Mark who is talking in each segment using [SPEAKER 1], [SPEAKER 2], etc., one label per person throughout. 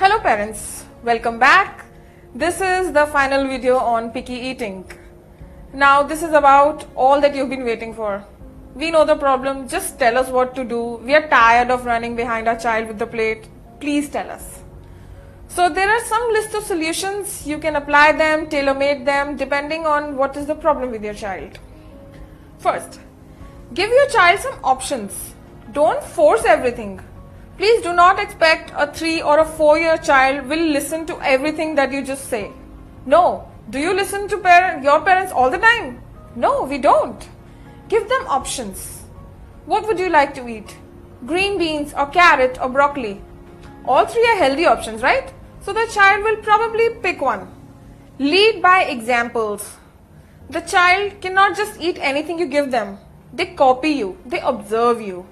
[SPEAKER 1] Hello parents, welcome back. This is the final video on picky eating. Now this is about all that you've been waiting for. We know the problem, just tell us what to do. We are tired of running behind our child with the plate. Please tell us. So there are some list of solutions. You can apply them, tailor-made them depending on what is the problem with your child. First, give your child some options. Don't force everything. Please do not expect a 3 or a 4-year child will listen to everything that you just say. No. Do you listen to your parents all the time? No, we don't. Give them options. What would you like to eat? Green beans or carrot or broccoli? All three are healthy options, right? So the child will probably pick one. Lead by examples. The child cannot just eat anything you give them. They copy you. They observe you.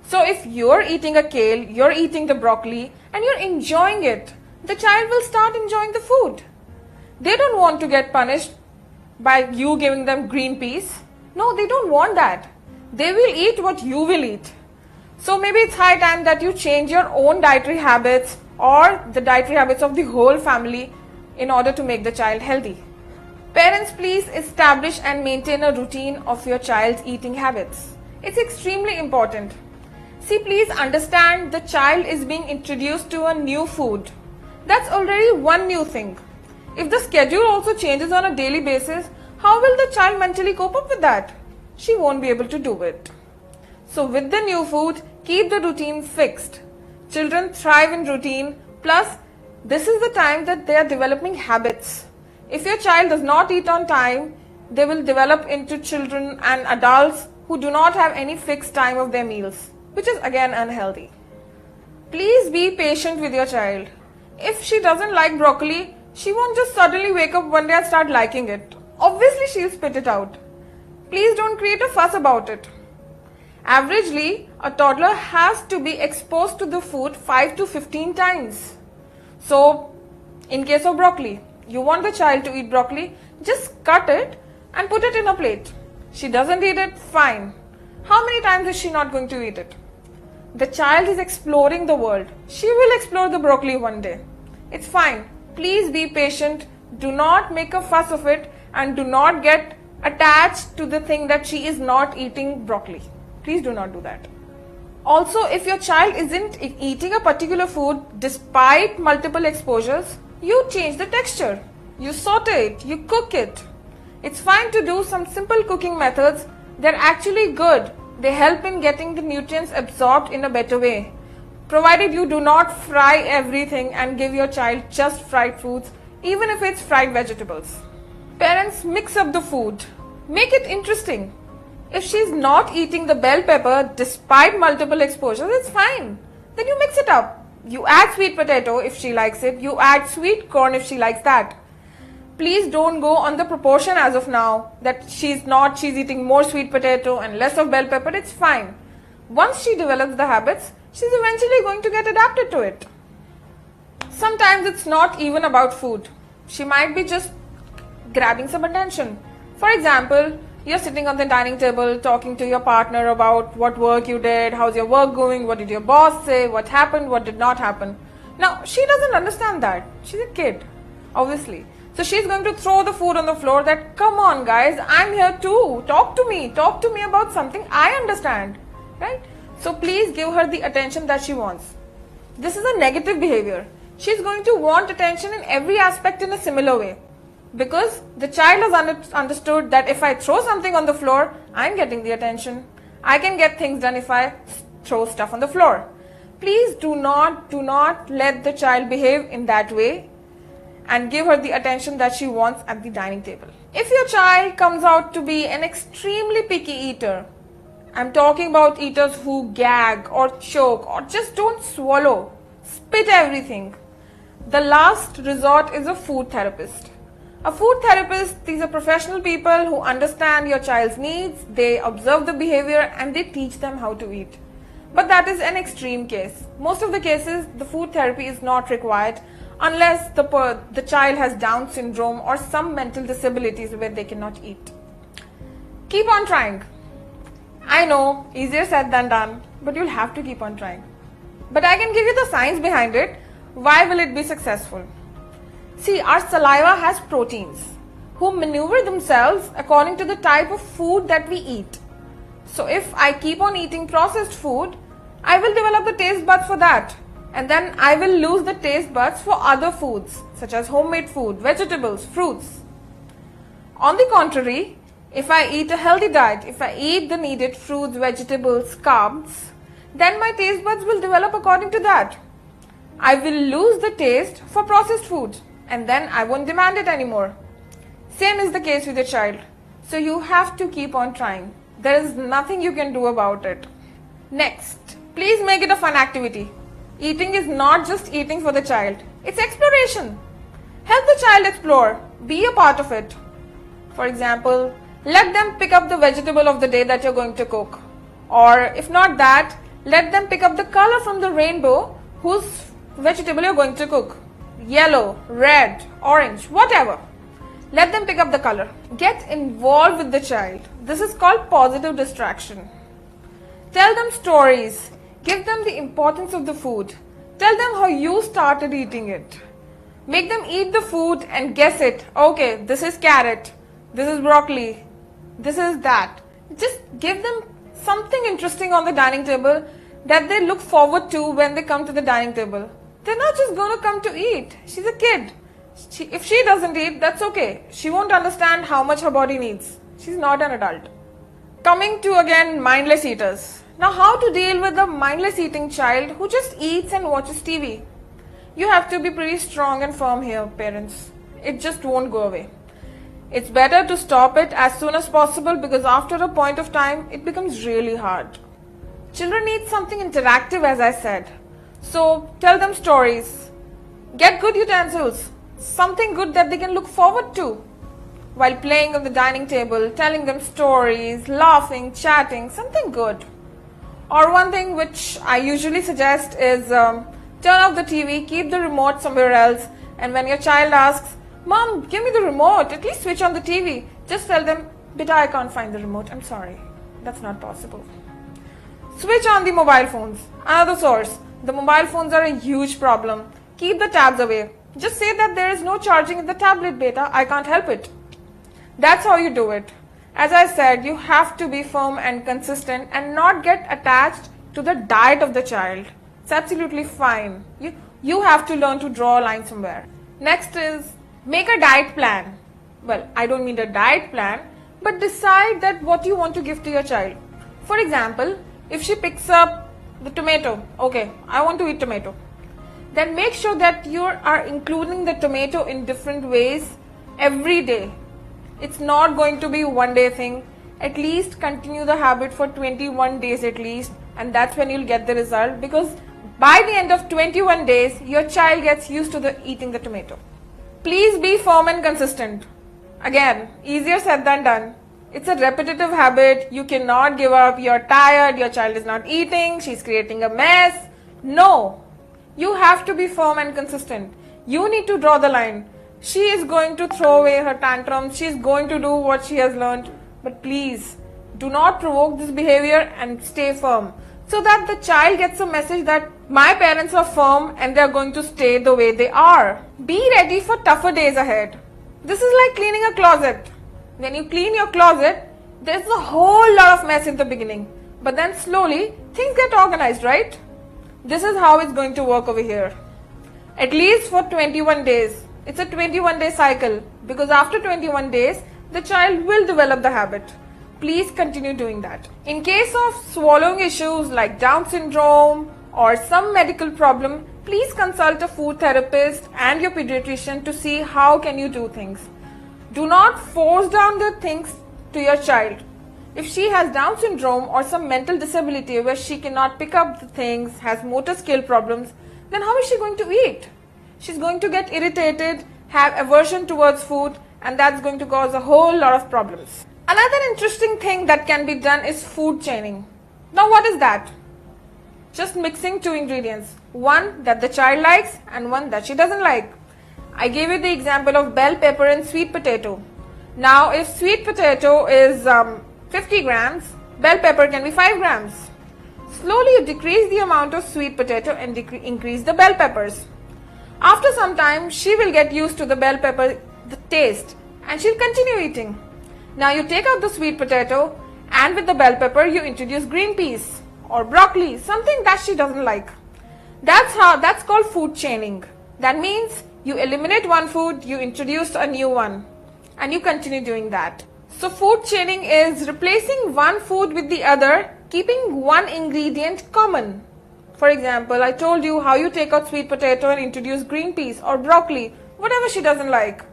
[SPEAKER 1] So if you're eating a kale, you're eating the broccoli and you're enjoying it, the child will start enjoying the food. They don't want to get punished by you giving them green peas. No, they don't want that. They will eat what you will eat. So maybe it's high time that you change your own dietary habits or the dietary habits of the whole family in order to make the child healthy. Parents, please establish and maintain a routine of your child's eating habits. It's extremely important. See, please understand the child is being introduced to a new food. That's already one new thing. If the schedule also changes on a daily basis, how will the child mentally cope up with that? She won't be able to do it. So with the new food, keep the routine fixed. Children thrive in routine, plus this is the time that they are developing habits. If your child does not eat on time, they will develop into children and adults who do not have any fixed time of their meals, which is again unhealthy. Please be patient with your child. If she doesn't like broccoli, she won't just suddenly wake up one day and start liking it. Obviously, she'll spit it out. Please don't create a fuss about it. Averagely, a toddler has to be exposed to the food 5 to 15 times. So, in case of broccoli, you want the child to eat broccoli, just cut it and put it in a plate. She doesn't eat it, fine. How many times is she not going to eat it? The child is exploring the world. She will explore the broccoli one day. It's fine. Please be patient. Do not make a fuss of it and do not get attached to the thing that she is not eating broccoli. Please do not do that. Also, if your child isn't eating a particular food despite multiple exposures, you change the texture. You saute it. You cook it. It's fine to do some simple cooking methods. They're actually good. They help in getting the nutrients absorbed in a better way. Provided you do not fry everything and give your child just fried foods, even if it's fried vegetables. Parents, mix up the food. Make it interesting. If she's not eating the bell pepper despite multiple exposures, it's fine. Then you mix it up. You add sweet potato if she likes it. You add sweet corn if she likes that. Please don't go on the proportion as of now that she's eating more sweet potato and less of bell pepper. It's fine. Once she develops the habits, she's eventually going to get adapted to it. Sometimes it's not even about food. She might be just grabbing some attention. For example, you're sitting on the dining table talking to your partner about what work you did, how's your work going, what did your boss say, what happened, what did not happen. Now, she doesn't understand that. She's a kid, obviously. So she's going to throw the food on the floor that, come on guys, I'm here too. Talk to me about something I understand, right? So please give her the attention that she wants. This is a negative behavior. She's going to want attention in every aspect in a similar way. Because the child has understood that if I throw something on the floor, I'm getting the attention. I can get things done if I throw stuff on the floor. Please do not let the child behave in that way and give her the attention that she wants at the dining table. If your child comes out to be an extremely picky eater, I'm talking about eaters who gag or choke or just don't swallow, spit everything, the last resort is a food therapist. A food therapist, these are professional people who understand your child's needs, they observe the behavior and they teach them how to eat. But that is an extreme case. Most of the cases, the food therapy is not required unless the child has Down syndrome or some mental disabilities where they cannot eat. Keep on trying. I know, easier said than done, but you'll have to keep on trying. But I can give you the science behind it. Why will it be successful? See, our saliva has proteins who maneuver themselves according to the type of food that we eat. So if I keep on eating processed food, I will develop the taste buds for that, and then I will lose the taste buds for other foods such as homemade food, vegetables, fruits. On the contrary, if I eat a healthy diet, if I eat the needed fruits, vegetables, carbs, then my taste buds will develop according to that. I will lose the taste for processed food, and then I won't demand it anymore. Same is the case with your child. So you have to keep on trying. There is nothing you can do about it. Next, please make it a fun activity. Eating is not just eating for the child. It's exploration. Help the child explore. Be a part of it. For example, let them pick up the vegetable of the day that you're going to cook. Or if not that, let them pick up the color from the rainbow whose vegetable you're going to cook. Yellow, red, orange, whatever. Let them pick up the color. Get involved with the child. This is called positive distraction. Tell them stories. Give them the importance of the food. Tell them how you started eating it. Make them eat the food and guess it. Okay, this is carrot. This is broccoli. This is that. Just give them something interesting on the dining table that they look forward to when they come to the dining table. They're not just going to come to eat. She's a kid. If she doesn't eat, that's okay. She won't understand how much her body needs. She's not an adult. Coming to again mindless eaters. Now how to deal with a mindless eating child who just eats and watches TV? You have to be pretty strong and firm here, parents. It just won't go away. It's better to stop it as soon as possible because after a point of time, it becomes really hard. Children need something interactive, as I said. So tell them stories. Get good utensils. Something good that they can look forward to. While playing on the dining table, telling them stories, laughing, chatting, something good. Or one thing which I usually suggest is turn off the TV, keep the remote somewhere else, and when your child asks, "Mom, give me the remote, at least switch on the TV," just tell them, "Beta, I can't find the remote, I'm sorry, that's not possible." Switch on the mobile phones. Another source. The mobile phones are a huge problem. Keep the tabs away. Just say that there is no charging in the tablet, beta, I can't help it. That's how you do it. As I said, you have to be firm and consistent and not get attached to the diet of the child. It's absolutely fine. You have to learn to draw a line somewhere. Next is make a diet plan. Well, I don't mean a diet plan, but decide that what you want to give to your child. For example, if she picks up the tomato, okay, I want to eat tomato. Then make sure that you are including the tomato in different ways every day. It's not going to be one day thing. At least continue the habit for 21 days at least, and that's when you'll get the result, because by the end of 21 days, your child gets used to eating the tomato. Please be firm and consistent. Again, easier said than done. It's a repetitive habit. You cannot give up. You're tired. Your child is not eating. She's creating a mess. No. You have to be firm and consistent. You need to draw the line. She is going to throw away her tantrums. She is going to do what she has learned. But please, do not provoke this behavior and stay firm, so that the child gets a message that my parents are firm and they are going to stay the way they are. Be ready for tougher days ahead. This is like cleaning a closet. When you clean your closet, there's a whole lot of mess in the beginning. But then slowly, things get organized, right? This is how it's going to work over here. At least for 21 days. It's a 21-day cycle, because after 21 days, the child will develop the habit. Please continue doing that. In case of swallowing issues like Down syndrome or some medical problem, please consult a food therapist and your pediatrician to see how can you do things. Do not force down the things to your child. If she has Down syndrome or some mental disability where she cannot pick up the things, has motor skill problems, then how is she going to eat? She's going to get irritated, have aversion towards food, and that's going to cause a whole lot of problems. Another interesting thing that can be done is food chaining. Now what is that? Just mixing two ingredients, one that the child likes and one that she doesn't like. I gave you the example of bell pepper and sweet potato. Now if sweet potato is 50 grams, bell pepper can be 5 grams. Slowly you decrease the amount of sweet potato and increase the bell peppers. After some time, she will get used to the bell pepper, the taste, and she'll continue eating. Now you take out the sweet potato, and with the bell pepper you introduce green peas or broccoli, something that she doesn't like. That's called food chaining. That means you eliminate one food, you introduce a new one, and you continue doing that. So food chaining is replacing one food with the other, keeping one ingredient common. For example, I told you how you take out sweet potato and introduce green peas or broccoli, whatever she doesn't like.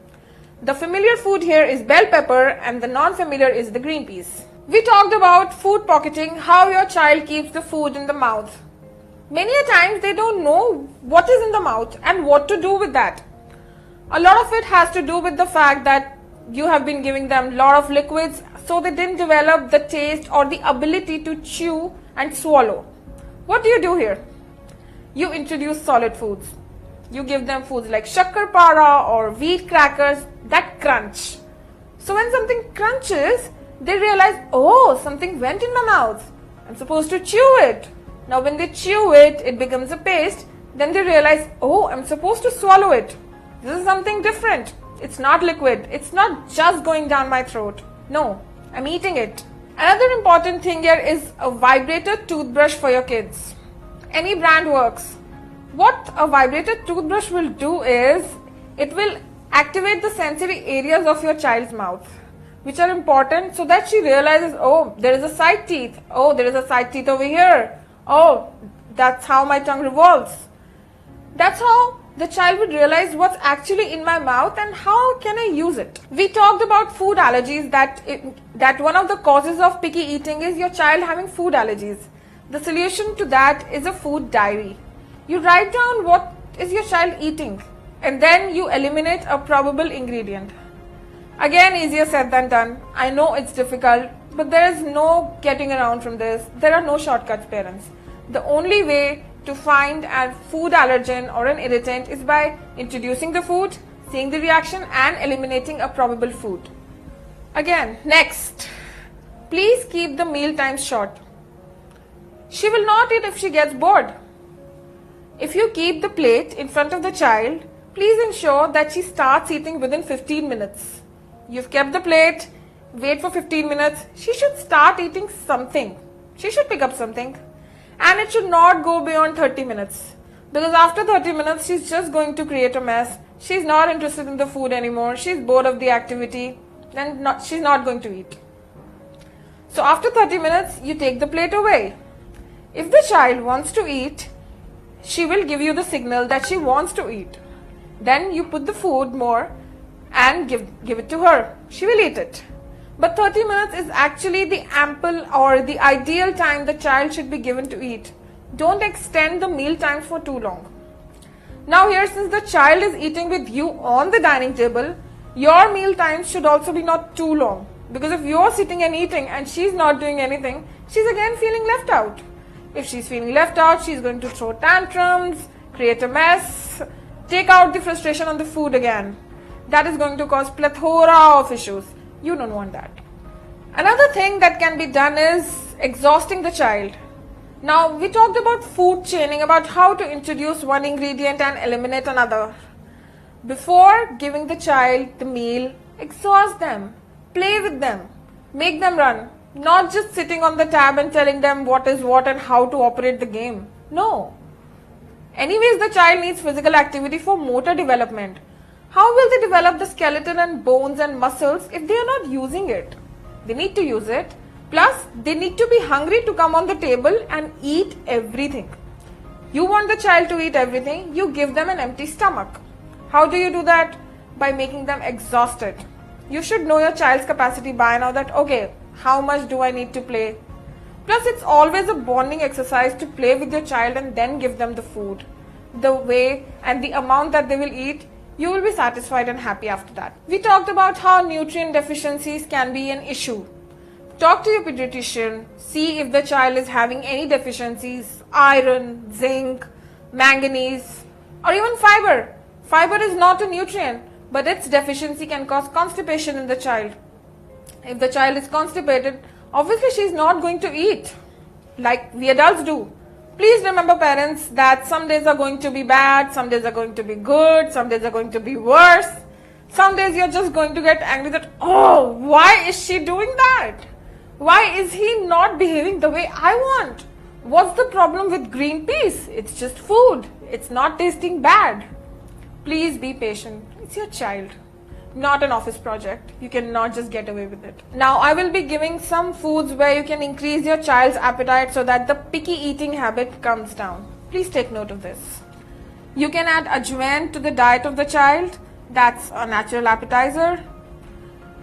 [SPEAKER 1] The familiar food here is bell pepper and the non-familiar is the green peas. We talked about food pocketing, how your child keeps the food in the mouth. Many a times they don't know what is in the mouth and what to do with that. A lot of it has to do with the fact that you have been giving them a lot of liquids, so they didn't develop the taste or the ability to chew and swallow. What do you do here? You introduce solid foods. You give them foods like shakkar para or wheat crackers that crunch. So when something crunches, they realize, oh, something went in my mouth. I'm supposed to chew it. Now when they chew it, it becomes a paste. Then they realize, oh, I'm supposed to swallow it. This is something different. It's not liquid. It's not just going down my throat. No, I'm eating it. Another important thing here is a vibrator toothbrush for your kids. Any brand works. What a vibrator toothbrush will do is, it will activate the sensory areas of your child's mouth, which are important, so that she realizes, oh, there is a side teeth. Oh, there is a side teeth over here. Oh, that's how my tongue revolves. That's how the child would realize what's actually in my mouth and how can I use it. We talked about food allergies, that one of the causes of picky eating is your child having food allergies. The solution to that is a food diary. You write down what is your child eating and then you eliminate a probable ingredient. Again, easier said than done. I know it's difficult, but there is no getting around from this. There are no shortcuts, parents. The only way to find a food allergen or an irritant is by introducing the food, seeing the reaction and eliminating a probable food. Again, next, please keep the meal times short. She will not eat if she gets bored. If you keep the plate in front of the child, please ensure that she starts eating within 15 minutes. You've kept the plate, wait for 15 minutes, she should start eating something. She should pick up something. And it should not go beyond 30 minutes. Because after 30 minutes, she's just going to create a mess. She's not interested in the food anymore. She's bored of the activity. Then she's not going to eat. So after 30 minutes, you take the plate away. If the child wants to eat, she will give you the signal that she wants to eat. Then you put the food more and give it to her. She will eat it. But 30 minutes is actually the ample or the ideal time the child should be given to eat. Don't extend the meal time for too long. Now here, since the child is eating with you on the dining table, your meal times should also be not too long. Because if you're sitting and eating and she's not doing anything, she's again feeling left out. If she's feeling left out, she's going to throw tantrums, create a mess, take out the frustration on the food again. That is going to cause plethora of issues. You don't want that. Another thing that can be done is exhausting the child. Now, we talked about food chaining, about how to introduce one ingredient and eliminate another. Before giving the child the meal, exhaust them, play with them, make them run. Not just sitting on the tab and telling them what is what and how to operate the game. No. Anyways, the child needs physical activity for motor development. How will they develop the skeleton and bones and muscles if they are not using it? They need to use it. Plus, they need to be hungry to come on the table and eat everything. You want the child to eat everything, you give them an empty stomach. How do you do that? By making them exhausted. You should know your child's capacity by now that, okay, how much do I need to play? Plus, it's always a bonding exercise to play with your child and then give them the food. The way and the amount that they will eat, you will be satisfied and happy after that. We talked about how nutrient deficiencies can be an issue. Talk to your pediatrician, see if the child is having any deficiencies, iron, zinc, manganese, or even fiber. Fiber is not a nutrient, but its deficiency can cause constipation in the child. If the child is constipated, obviously she is not going to eat like we adults do. Please remember, parents, that some days are going to be bad, some days are going to be good, some days are going to be worse. Some days you're just going to get angry that, oh, why is she doing that? Why is he not behaving the way I want? What's the problem with green peas? It's just food. It's not tasting bad. Please be patient. It's your child, not an office project. You cannot just get away with it. Now, I will be giving some foods where you can increase your child's appetite so that the picky eating habit comes down. Please take note of this. You can add ajwain to the diet of the child. That's a natural appetizer.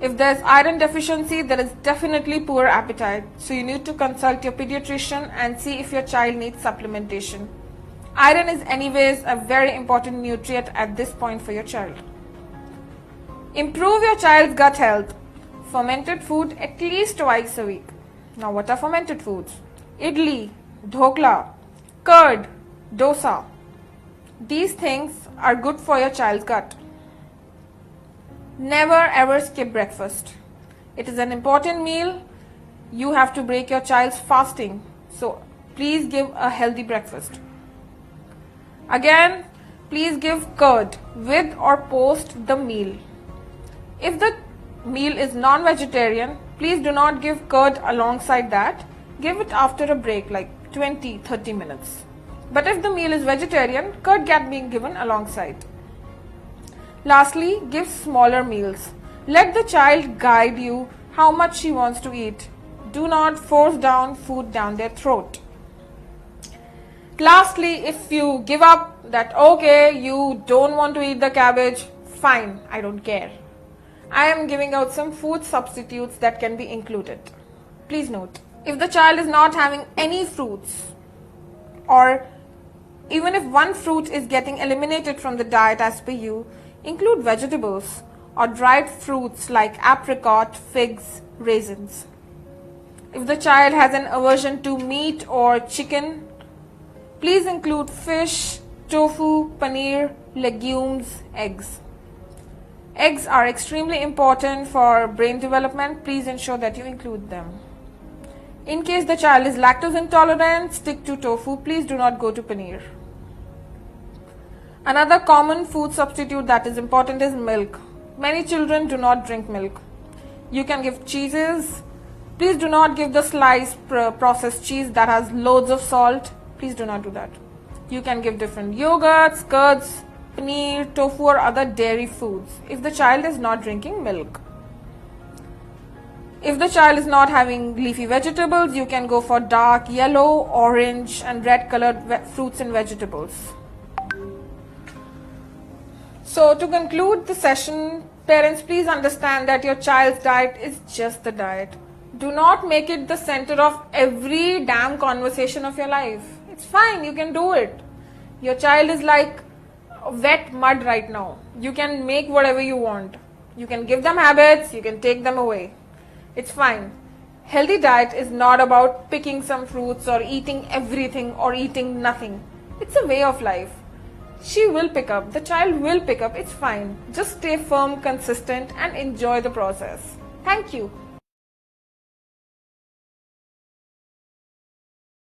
[SPEAKER 1] If there's iron deficiency, there is definitely poor appetite. So you need to consult your pediatrician and see if your child needs supplementation. Iron is anyways a very important nutrient at this point for your child. Improve your child's gut health. Fermented food at least twice a week. Now, what are fermented foods? Idli, dhokla, curd, dosa. These things are good for your child's gut. Never ever skip breakfast. It is an important meal. You have to break your child's fasting. So please give a healthy breakfast. Again, please give curd with or post the meal. If the meal is non-vegetarian, please do not give curd alongside that. Give it after a break, like 20-30 minutes. But if the meal is vegetarian, curd can be given alongside. Lastly, give smaller meals. Let the child guide you how much she wants to eat. Do not force down food down their throat. Lastly, if you give up that, okay, you don't want to eat the cabbage, fine, I don't care. I am giving out some food substitutes that can be included. Please note, if the child is not having any fruits, or even if one fruit is getting eliminated from the diet as per you, include vegetables or dried fruits like apricot, figs, raisins. If the child has an aversion to meat or chicken, please include fish, tofu, paneer, legumes, eggs. Eggs are extremely important for brain development. Please ensure that you include them. In case the child is lactose intolerant, stick to tofu. Please do not go to paneer. Another common food substitute that is important is milk. Many children do not drink milk. You can give cheeses. Please do not give the sliced processed cheese that has loads of salt. Please do not do that. You can give different yogurts, curds, paneer, tofu or other dairy foods if the child is not drinking milk. If the child is not having leafy vegetables, you can go for dark yellow, orange and red colored fruits and vegetables. So to conclude the session, parents, please understand that your child's diet is just the diet. Do not make it the center of every damn conversation of your life. It's fine, you can do it. Your child is like wet mud right now. You can make whatever you want. You can give them habits, you can take them away. It's fine. Healthy diet is not about picking some fruits or eating everything or eating nothing. It's a way of life. She will pick up, the child will pick up, it's fine. Just stay firm, consistent and enjoy the process. Thank you.